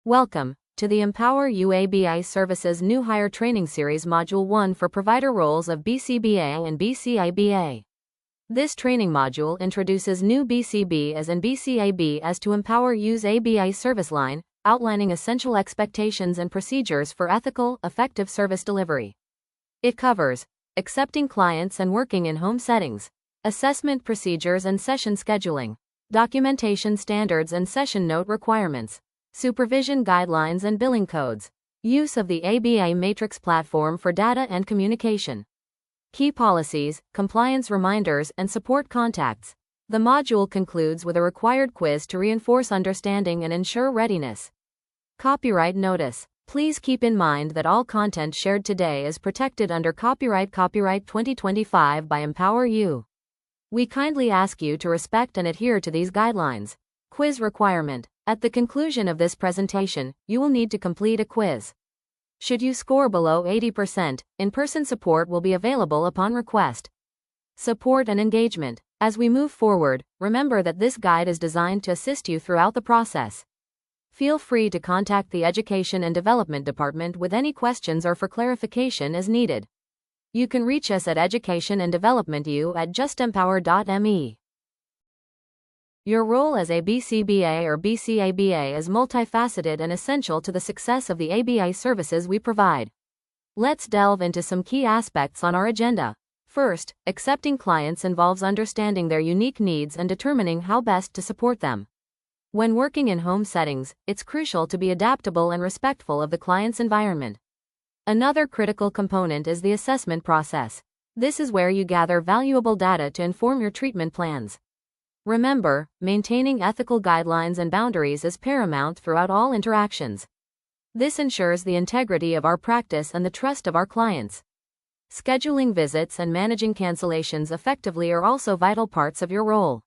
Welcome to the Empower You ABI Services New Hire Training Series Module 1 for provider roles of BCBA and BCABA. This training module introduces new BCBAs and BCABAs to Empower You's ABI service line, outlining essential expectations and procedures for ethical, effective service delivery. It covers accepting clients and working in home settings, assessment procedures and session scheduling, documentation standards and session note requirements, supervision guidelines and billing codes, use of the ABI Matrix platform for data and communication, key policies, compliance reminders, and support contacts. The module concludes with a required quiz to reinforce understanding and ensure readiness. Copyright notice. Please keep in mind that all content shared today is protected under copyright 2025 by Empower You. We kindly ask you to respect and adhere to these guidelines. Quiz requirement. At the conclusion of this presentation, you will need to complete a quiz. Should you score below 80%, in-person support will be available upon request. Support and engagement. As we move forward, remember that this guide is designed to assist you throughout the process. Feel free to contact the Education and Development Department with any questions or for clarification as needed. You can reach us at educationanddevelopmentu@justempower.me. Your role as a BCBA or BCABA is multifaceted and essential to the success of the ABI services we provide. Let's delve into some key aspects on our agenda. First, accepting clients involves understanding their unique needs and determining how best to support them. When working in home settings, it's crucial to be adaptable and respectful of the client's environment. Another critical component is the assessment process. This is where you gather valuable data to inform your treatment plans. Remember, maintaining ethical guidelines and boundaries is paramount throughout all interactions. This ensures the integrity of our practice and the trust of our clients. Scheduling visits and managing cancellations effectively are also vital parts of your role.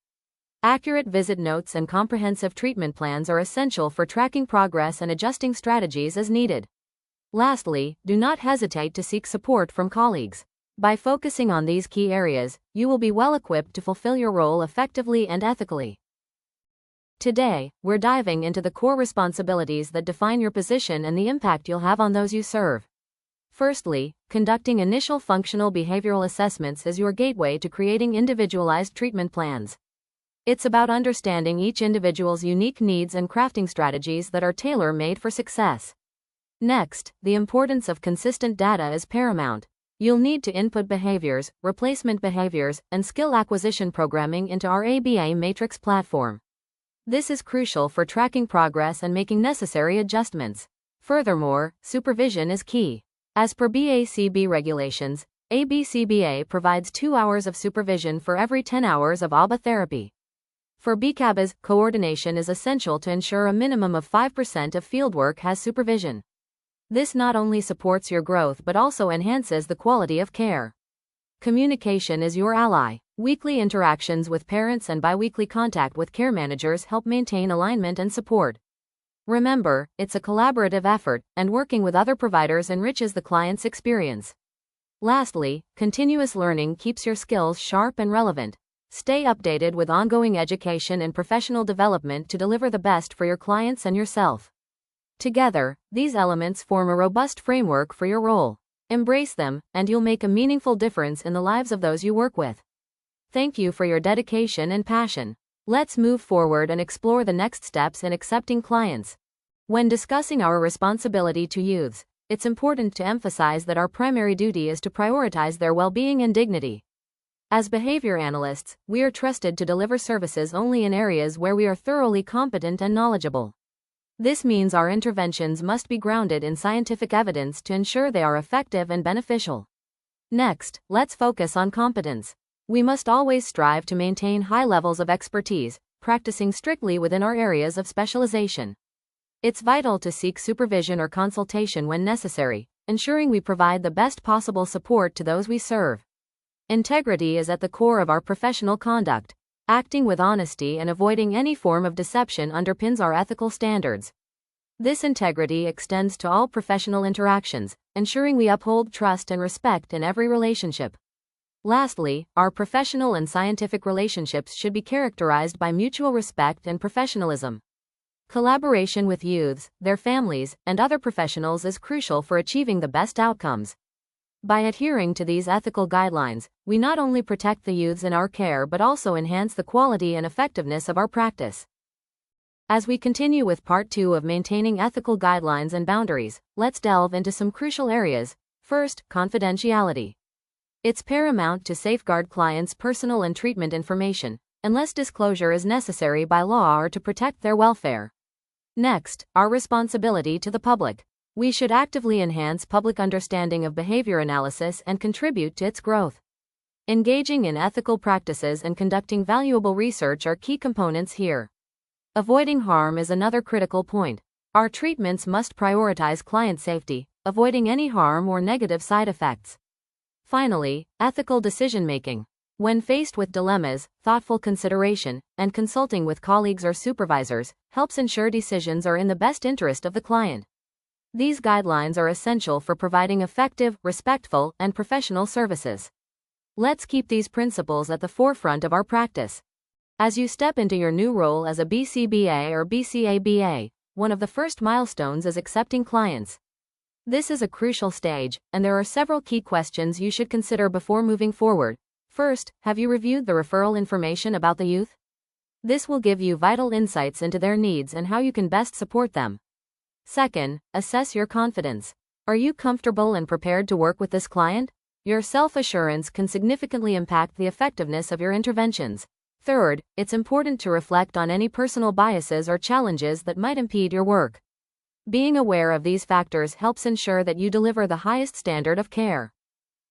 Accurate visit notes and comprehensive treatment plans are essential for tracking progress and adjusting strategies as needed. Lastly, do not hesitate to seek support from colleagues. By focusing on these key areas, you will be well equipped to fulfill your role effectively and ethically. Today, we're diving into the core responsibilities that define your position and the impact you'll have on those you serve. Firstly, conducting initial functional behavioral assessments is your gateway to creating individualized treatment plans. It's about understanding each individual's unique needs and crafting strategies that are tailor-made for success. Next, the importance of consistent data is paramount. You'll need to input behaviors, replacement behaviors, and skill acquisition programming into our ABI Matrix platform. This is crucial for tracking progress and making necessary adjustments. Furthermore, supervision is key. As per BACB regulations, ABCBA provides 2 hours of supervision for every 10 hours of ABA therapy. For BCBABCaBAs, coordination is essential to ensure a minimum of 5% of fieldwork has supervision. This not only supports your growth but also enhances the quality of care. Communication is your ally. Weekly interactions with parents and biweekly contact with care managers help maintain alignment and support. Remember, it's a collaborative effort, and working with other providers enriches the client's experience. Lastly, continuous learning keeps your skills sharp and relevant. Stay updated with ongoing education and professional development to deliver the best for your clients and yourself. Together, these elements form a robust framework for your role. Embrace them, and you'll make a meaningful difference in the lives of those you work with. Thank you for your dedication and passion. Let's move forward and explore the next steps in accepting clients. When discussing our responsibility to youths, it's important to emphasize that our primary duty is to prioritize their well-being and dignity. As behavior analysts, we are trusted to deliver services only in areas where we are thoroughly competent and knowledgeable. This means our interventions must be grounded in scientific evidence to ensure they are effective and beneficial. Next, let's focus on competence. We must always strive to maintain high levels of expertise, practicing strictly within our areas of specialization. It's vital to seek supervision or consultation when necessary, ensuring we provide the best possible support to those we serve. Integrity is at the core of our professional conduct. Acting with honesty and avoiding any form of deception underpins our ethical standards. This integrity extends to all professional interactions, ensuring we uphold trust and respect in every relationship. Lastly, our professional and scientific relationships should be characterized by mutual respect and professionalism. Collaboration with youths, their families, and other professionals is crucial for achieving the best outcomes. By adhering to these ethical guidelines, we not only protect the youths in our care but also enhance the quality and effectiveness of our practice. As we continue with Part 2 of maintaining ethical guidelines and boundaries, let's delve into some crucial areas. First, confidentiality. It's paramount to safeguard clients' personal and treatment information, unless disclosure is necessary by law or to protect their welfare. Next, our responsibility to the public. We should actively enhance public understanding of behavior analysis and contribute to its growth. Engaging in ethical practices and conducting valuable research are key components here. Avoiding harm is another critical point. Our treatments must prioritize client safety, avoiding any harm or negative side effects. Finally, ethical decision-making. When faced with dilemmas, thoughtful consideration, and consulting with colleagues or supervisors, helps ensure decisions are in the best interest of the client. These guidelines are essential for providing effective, respectful, and professional services. Let's keep these principles at the forefront of our practice. As you step into your new role as a BCBA or BCABA, one of the first milestones is accepting clients. This is a crucial stage, and there are several key questions you should consider before moving forward. First, have you reviewed the referral information about the youth? This will give you vital insights into their needs and how you can best support them. Second, assess your confidence. Are you comfortable and prepared to work with this client? Your self-assurance can significantly impact the effectiveness of your interventions. Third, it's important to reflect on any personal biases or challenges that might impede your work. Being aware of these factors helps ensure that you deliver the highest standard of care.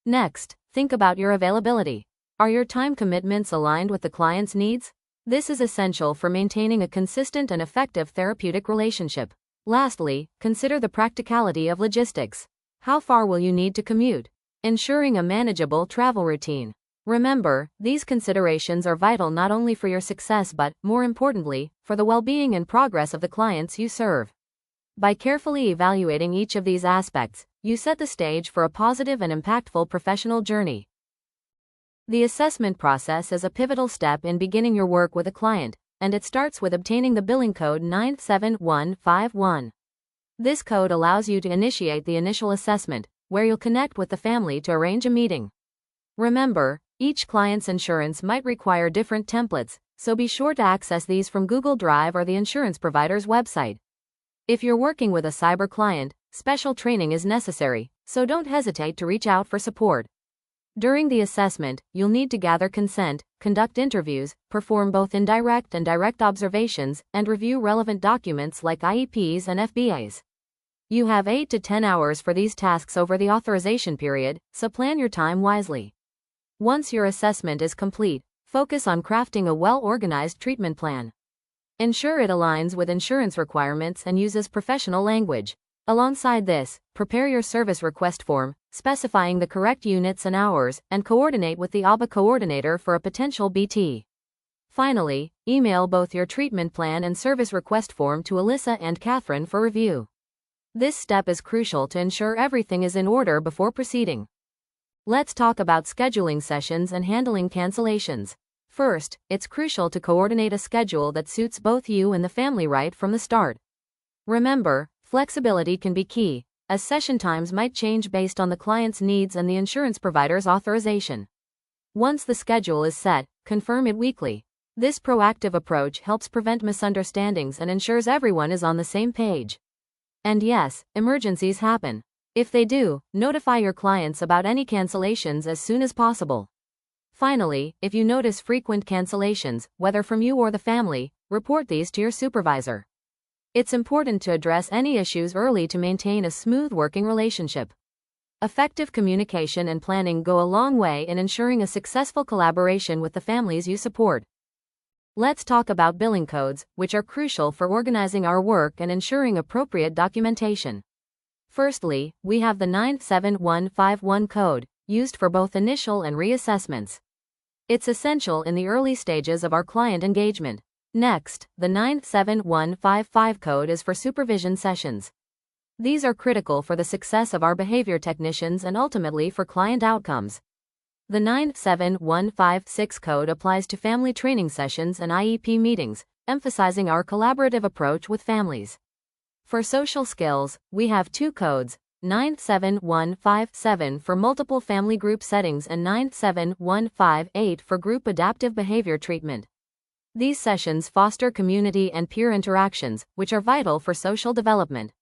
Next, think about your availability. Are your time commitments aligned with the client's needs? This is essential for maintaining a consistent and effective therapeutic relationship. Lastly, consider the practicality of logistics. How far will you need to commute? Ensuring a manageable travel routine. Remember, these considerations are vital not only for your success but, more importantly, for the well-being and progress of the clients you serve. By carefully evaluating each of these aspects, you set the stage for a positive and impactful professional journey. The assessment process is a pivotal step in beginning your work with a client, and it starts with obtaining the billing code 97151. This code allows you to initiate the initial assessment, where you'll connect with the family to arrange a meeting. Remember, each client's insurance might require different templates, so be sure to access these from Google Drive or the insurance provider's website. If you're working with a cyber client, special training is necessary, so don't hesitate to reach out for support. During the assessment, you'll need to gather consent, conduct interviews, perform both indirect and direct observations, and review relevant documents like IEPs and FBAs. You have 8 to 10 hours for these tasks over the authorization period, so plan your time wisely. Once your assessment is complete, focus on crafting a well-organized treatment plan. Ensure it aligns with insurance requirements and uses professional language. Alongside this, prepare your service request form, specifying the correct units and hours, and coordinate with the ABA coordinator for a potential BT. Finally, email both your treatment plan and service request form to Alyssa and Catherine for review. This step is crucial to ensure everything is in order before proceeding. Let's talk about scheduling sessions and handling cancellations. First, it's crucial to coordinate a schedule that suits both you and the family right from the start. Remember, flexibility can be key, as session times might change based on the client's needs and the insurance provider's authorization. Once the schedule is set, confirm it weekly. This proactive approach helps prevent misunderstandings and ensures everyone is on the same page. And yes, emergencies happen. If they do, notify your clients about any cancellations as soon as possible. Finally, if you notice frequent cancellations, whether from you or the family, report these to your supervisor. It's important to address any issues early to maintain a smooth working relationship. Effective communication and planning go a long way in ensuring a successful collaboration with the families you support. Let's talk about billing codes, which are crucial for organizing our work and ensuring appropriate documentation. Firstly, we have the 97151 code, used for both initial and reassessments. It's essential in the early stages of our client engagement. Next, the 97155 code is for supervision sessions. These are critical for the success of our behavior technicians and ultimately for client outcomes. The 97156 code applies to family training sessions and IEP meetings, emphasizing our collaborative approach with families. For social skills, we have two codes, 97157 for multiple family group settings and 97158 for group adaptive behavior treatment. These sessions foster community and peer interactions, which are vital for social development.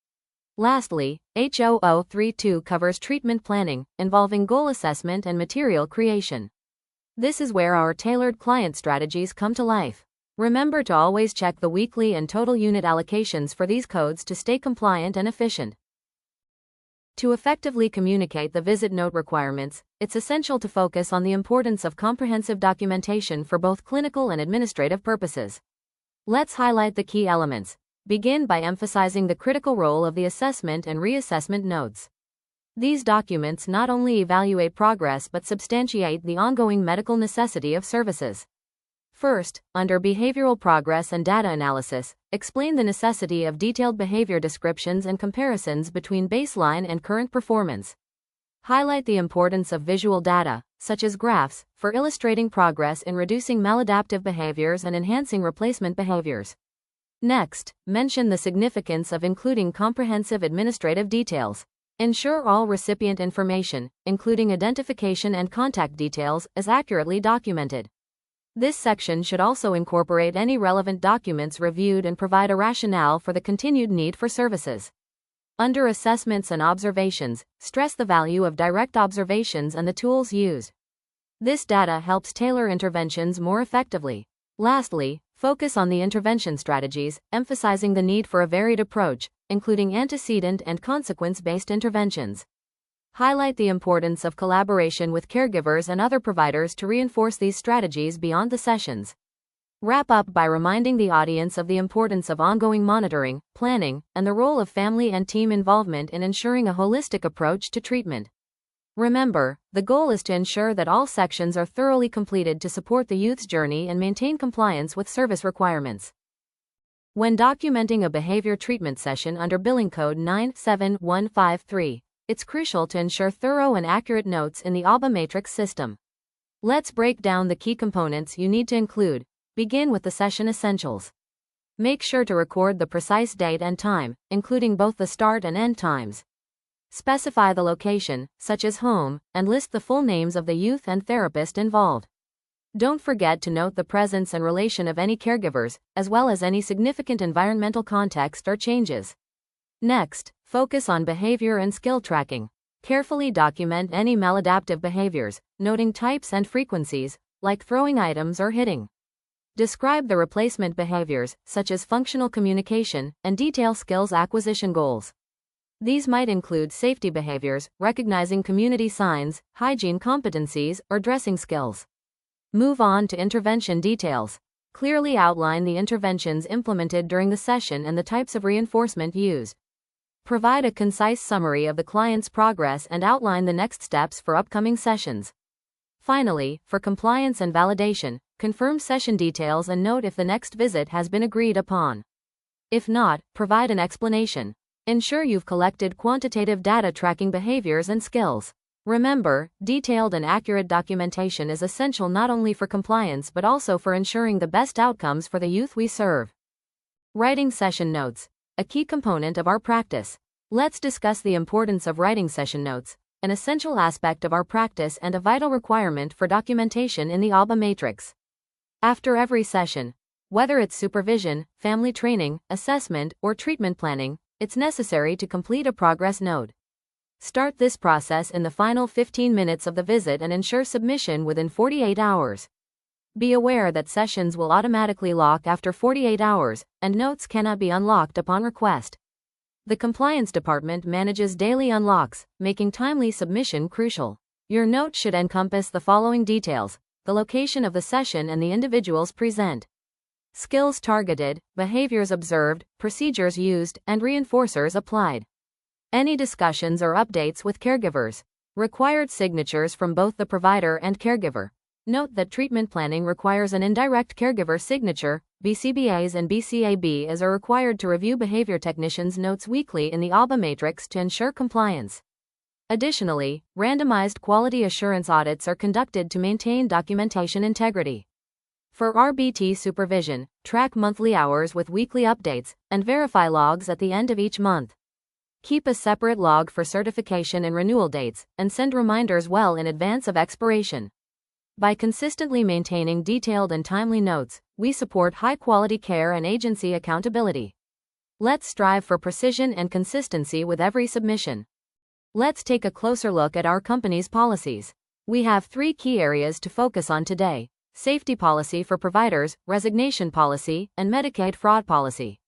Lastly, H0032 covers treatment planning, involving goal assessment and material creation. This is where our tailored client strategies come to life. Remember to always check the weekly and total unit allocations for these codes to stay compliant and efficient. To effectively communicate the visit note requirements, it's essential to focus on the importance of comprehensive documentation for both clinical and administrative purposes. Let's highlight the key elements. Begin by emphasizing the critical role of the assessment and reassessment notes. These documents not only evaluate progress but substantiate the ongoing medical necessity of services. First, under behavioral progress and data analysis, explain the necessity of detailed behavior descriptions and comparisons between baseline and current performance. Highlight the importance of visual data, such as graphs, for illustrating progress in reducing maladaptive behaviors and enhancing replacement behaviors. Next, mention the significance of including comprehensive administrative details. Ensure all recipient information, including identification and contact details, is accurately documented. This section should also incorporate any relevant documents reviewed and provide a rationale for the continued need for services. Under assessments and observations, stress the value of direct observations and the tools used. This data helps tailor interventions more effectively. Lastly, focus on the intervention strategies, emphasizing the need for a varied approach, including antecedent and consequence-based interventions. Highlight the importance of collaboration with caregivers and other providers to reinforce these strategies beyond the sessions. Wrap up by reminding the audience of the importance of ongoing monitoring, planning, and the role of family and team involvement in ensuring a holistic approach to treatment. Remember, the goal is to ensure that all sections are thoroughly completed to support the youth's journey and maintain compliance with service requirements. When documenting a behavior treatment session under billing code 97153, it's crucial to ensure thorough and accurate notes in the ABA matrix system. Let's break down the key components you need to include. Begin with the session essentials. Make sure to record the precise date and time, including both the start and end times. Specify the location, such as home, and list the full names of the youth and therapist involved. Don't forget to note the presence and relation of any caregivers, as well as any significant environmental context or changes. Next, focus on behavior and skill tracking. Carefully document any maladaptive behaviors, noting types and frequencies, like throwing items or hitting. Describe the replacement behaviors, such as functional communication, and detail skills acquisition goals. These might include safety behaviors, recognizing community signs, hygiene competencies, or dressing skills. Move on to intervention details. Clearly outline the interventions implemented during the session and the types of reinforcement used. Provide a concise summary of the client's progress and outline the next steps for upcoming sessions. Finally, for compliance and validation, confirm session details and note if the next visit has been agreed upon. If not, provide an explanation. Ensure you've collected quantitative data tracking behaviors and skills. Remember, detailed and accurate documentation is essential not only for compliance but also for ensuring the best outcomes for the youth we serve. Writing session notes, a key component of our practice. Let's discuss the importance of writing session notes, an essential aspect of our practice and a vital requirement for documentation in the ABA matrix. After every session, whether it's supervision, family training, assessment, or treatment planning, it's necessary to complete a progress note. Start this process in the final 15 minutes of the visit and ensure submission within 48 hours. Be aware that sessions will automatically lock after 48 hours, and notes cannot be unlocked upon request. The compliance department manages daily unlocks, making timely submission crucial. Your note should encompass the following details: the location of the session and the individuals present, skills targeted, behaviors observed, procedures used, and reinforcers applied. Any discussions or updates with caregivers. Required signatures from both the provider and caregiver. Note that treatment planning requires an indirect caregiver signature. BCBAs and BCABAs are required to review behavior technicians' notes weekly in the ABA matrix to ensure compliance. Additionally, randomized quality assurance audits are conducted to maintain documentation integrity. For RBT supervision, track monthly hours with weekly updates, and verify logs at the end of each month. Keep a separate log for certification and renewal dates, and send reminders well in advance of expiration. By consistently maintaining detailed and timely notes, we support high-quality care and agency accountability. Let's strive for precision and consistency with every submission. Let's take a closer look at our company's policies. We have 3 key areas to focus on today: safety policy for providers, resignation policy, and Medicaid fraud policy.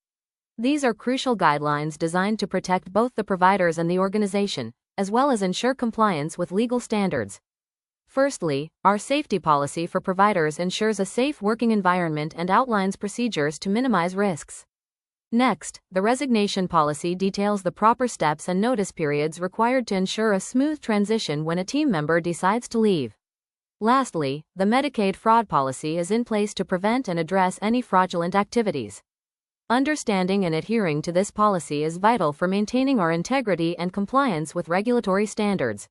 These are crucial guidelines designed to protect both the providers and the organization, as well as ensure compliance with legal standards. Firstly, our safety policy for providers ensures a safe working environment and outlines procedures to minimize risks. Next, the resignation policy details the proper steps and notice periods required to ensure a smooth transition when a team member decides to leave. Lastly, the Medicaid fraud policy is in place to prevent and address any fraudulent activities. Understanding and adhering to this policy is vital for maintaining our integrity and compliance with regulatory standards.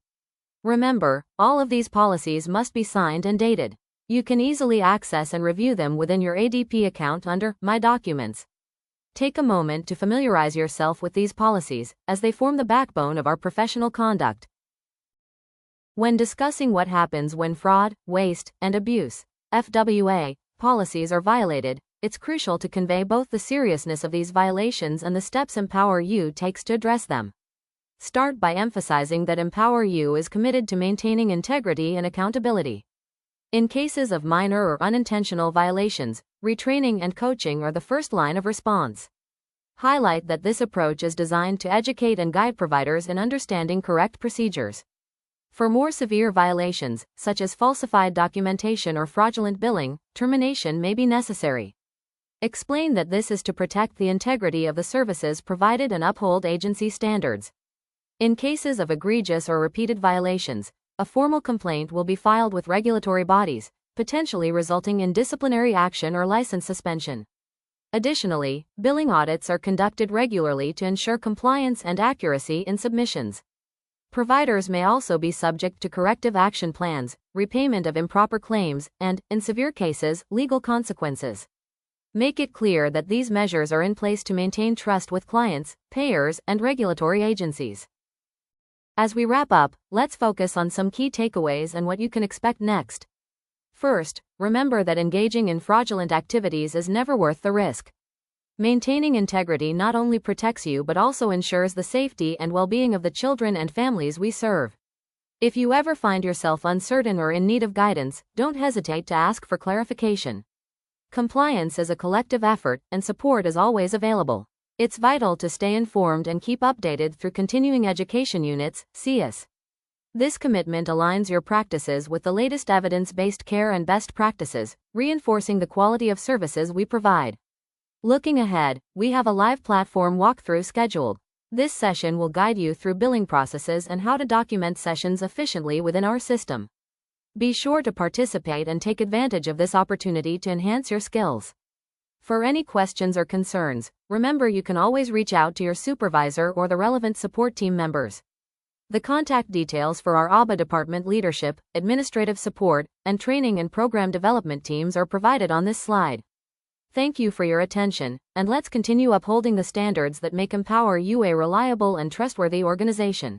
Remember, all of these policies must be signed and dated. You can easily access and review them within your ADP account under My Documents. Take a moment to familiarize yourself with these policies, as they form the backbone of our professional conduct. When discussing what happens when fraud, waste, and abuse (FWA) policies are violated, it's crucial to convey both the seriousness of these violations and the steps Empower You takes to address them. Start by emphasizing that Empower You is committed to maintaining integrity and accountability. In cases of minor or unintentional violations, retraining and coaching are the first line of response. Highlight that this approach is designed to educate and guide providers in understanding correct procedures. For more severe violations, such as falsified documentation or fraudulent billing, termination may be necessary. Explain that this is to protect the integrity of the services provided and uphold agency standards. In cases of egregious or repeated violations, a formal complaint will be filed with regulatory bodies, potentially resulting in disciplinary action or license suspension. Additionally, billing audits are conducted regularly to ensure compliance and accuracy in submissions. Providers may also be subject to corrective action plans, repayment of improper claims, and, in severe cases, legal consequences. Make it clear that these measures are in place to maintain trust with clients, payers, and regulatory agencies. As we wrap up, let's focus on some key takeaways and what you can expect next. First, remember that engaging in fraudulent activities is never worth the risk. Maintaining integrity not only protects you but also ensures the safety and well-being of the children and families we serve. If you ever find yourself uncertain or in need of guidance, don't hesitate to ask for clarification. Compliance is a collective effort, and support is always available. It's vital to stay informed and keep updated through continuing education units, (CEUs). This commitment aligns your practices with the latest evidence-based care and best practices, reinforcing the quality of services we provide. Looking ahead, we have a live platform walkthrough scheduled. This session will guide you through billing processes and how to document sessions efficiently within our system. Be sure to participate and take advantage of this opportunity to enhance your skills. For any questions or concerns, remember you can always reach out to your supervisor or the relevant support team members. The contact details for our ABA department leadership, administrative support, and training and program development teams are provided on this slide. Thank you for your attention, and let's continue upholding the standards that make Empower You a reliable and trustworthy organization.